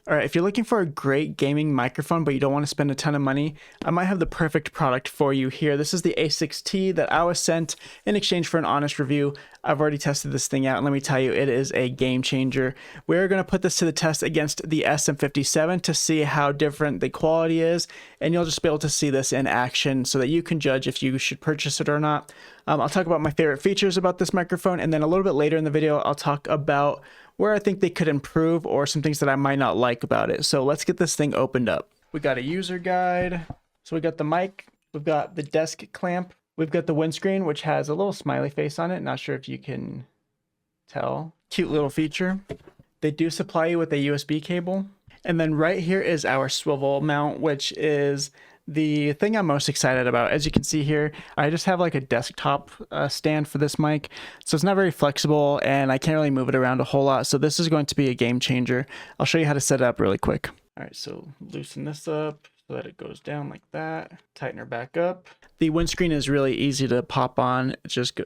All right, if you're looking for a great gaming microphone, but you don't want to spend a ton of money, I might have the perfect product for you here. This is the A6T that I was sent in exchange for an honest review. I've already tested this thing out, and let me tell you, it is a game changer. We're going to put this to the test against the SM57 to see how different the quality is, and you'll just be able to see this in action so that you can judge if you should purchase it or not. I'll talk about my favorite features about this microphone, and then a little bit later in the video, I'll talk about where I think they could improve or some things that I might not like about it. So let's get this thing opened up. We got a user guide. So we got the mic, we've got the desk clamp, we've got the windscreen, which has a little smiley face on it. Not sure if you can tell. Cute little feature. They do supply you with a USB cable. And then right here is our swivel mount, which is the thing I'm most excited about. As you can see here, I just have like a desktop stand for this mic. So it's not very flexible and I can't really move it around a whole lot. So this is going to be a game changer. I'll show you how to set it up really quick. All right, so loosen this up so that it goes down like that. Tighten her back up. The windscreen is really easy to pop on. It just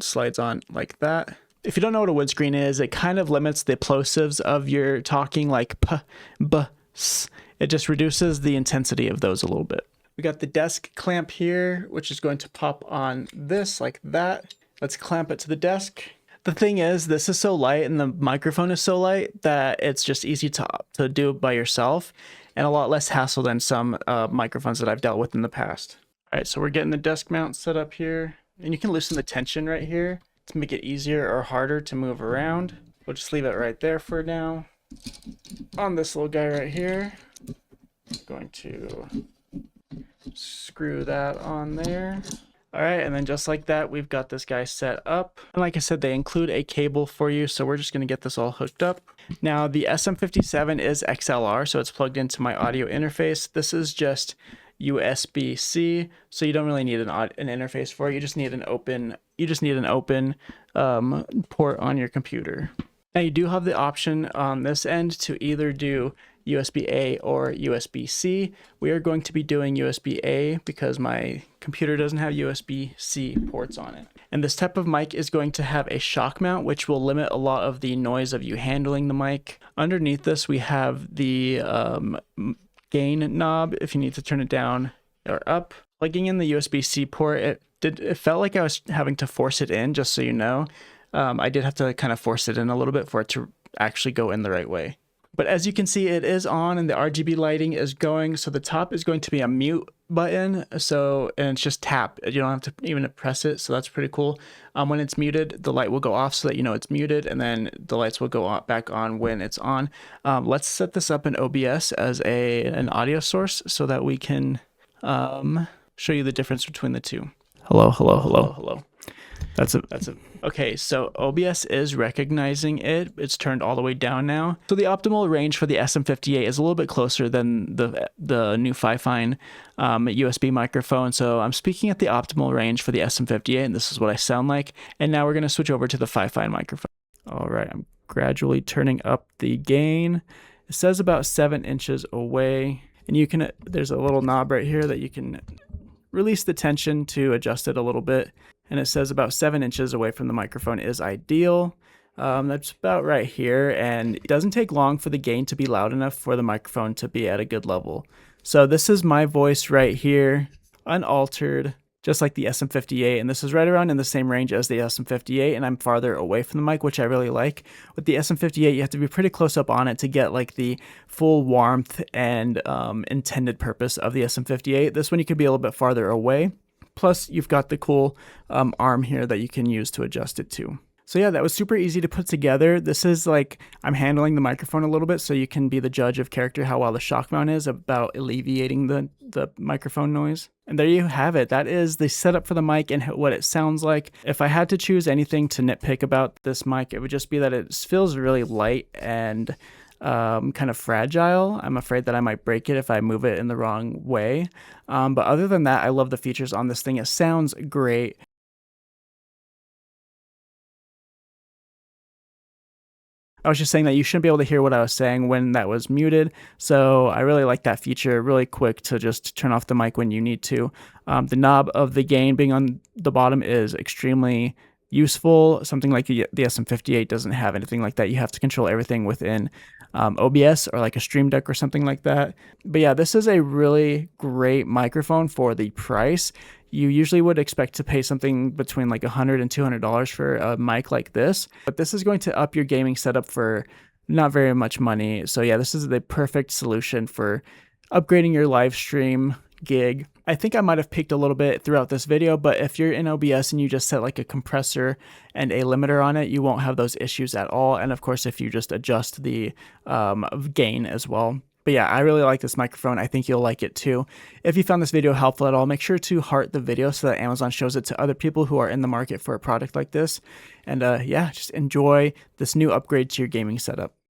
slides on like that. If you don't know what a windscreen is, it kind of limits the plosives of your talking, like p, b, s. It just reduces the intensity of those a little bit. We got the desk clamp here, which is going to pop on this like that. Let's clamp it to the desk. The thing is, this is so light and the microphone is so light that it's just easy to do by yourself and a lot less hassle than some microphones that I've dealt with in the past. All right, so we're getting the desk mount set up here, and you can loosen the tension right here to make it easier or harder to move around. We'll just leave it right there for now. On this little guy right here, I'm going to screw that on there. All right, and then just like that, we've got this guy set up. And like I said, they include a cable for you, so we're just gonna get this all hooked up. Now, the SM57 is XLR, so it's plugged into my audio interface. This is just USB-C, so you don't really need an interface for it. You just need an open port on your computer. Now you do have the option on this end to either do USB-A or USB-C. We are going to be doing USB-A because my computer doesn't have USB-C ports on it. And this type of mic is going to have a shock mount, which will limit a lot of the noise of you handling the mic. Underneath this, we have the gain knob if you need to turn it down or up. Plugging in the USB-C port, it felt like I was having to force it in, just so you know. I did have to kind of force it in a little bit for it to actually go in the right way. But as you can see, it is on and the RGB lighting is going. So the top is going to be a mute button. And it's just tap. You don't have to even press it. So that's pretty cool. When it's muted, the light will go off so that you know it's muted, and then the lights will go back on when it's on. Let's set this up in OBS as an audio source so that we can show you the difference between the two. Hello, hello, hello, hello. That's it. Okay, so OBS is recognizing it. It's turned all the way down now. So the optimal range for the SM58 is a little bit closer than the new Fifine USB microphone. So I'm speaking at the optimal range for the SM58, and this is what I sound like. And now we're going to switch over to the Fifine microphone. All right, I'm gradually turning up the gain. It says about 7 inches away, and there's a little knob right here that you can release the tension to adjust it a little bit. And it says about 7 inches away from the microphone is ideal. That's about right here, and it doesn't take long for the gain to be loud enough for the microphone to be at a good level. So this is my voice right here, unaltered, just like the SM58, and this is right around in the same range as the SM58, and I'm farther away from the mic, which I really like. With the SM58, you have to be pretty close up on it to get like the full warmth and intended purpose of the SM58. This one you could be a little bit farther away. Plus, you've got the cool arm here that you can use to adjust it to. So yeah, that was super easy to put together. This is like, I'm handling the microphone a little bit so you can be the judge of character how well the shock mount is about alleviating the microphone noise. And there you have it. That is the setup for the mic and what it sounds like. If I had to choose anything to nitpick about this mic, it would just be that it feels really light and kind of fragile. I'm afraid that I might break it if I move it in the wrong way. But other than that, I love the features on this thing. It sounds great. I was just saying that you shouldn't be able to hear what I was saying when that was muted. So I really like that feature. Really quick to just turn off the mic when you need to. The knob of the gain being on the bottom is extremely useful. Something like the SM58 doesn't have anything like that. You have to control everything within OBS or like a Stream Deck or something like that. But yeah, this is a really great microphone for the price. You usually would expect to pay something between like $100 and $200 for a mic like this, but this is going to up your gaming setup for not very much money. So yeah, this is the perfect solution for upgrading your live stream gig. I think I might have peaked a little bit throughout this video, but if you're in OBS and you just set like a compressor and a limiter on it, you won't have those issues at all. And of course, if you just adjust the gain as well. But yeah, I really like this microphone. I think you'll like it too. If you found this video helpful at all, make sure to heart the video so that Amazon shows it to other people who are in the market for a product like this. And yeah, just enjoy this new upgrade to your gaming setup.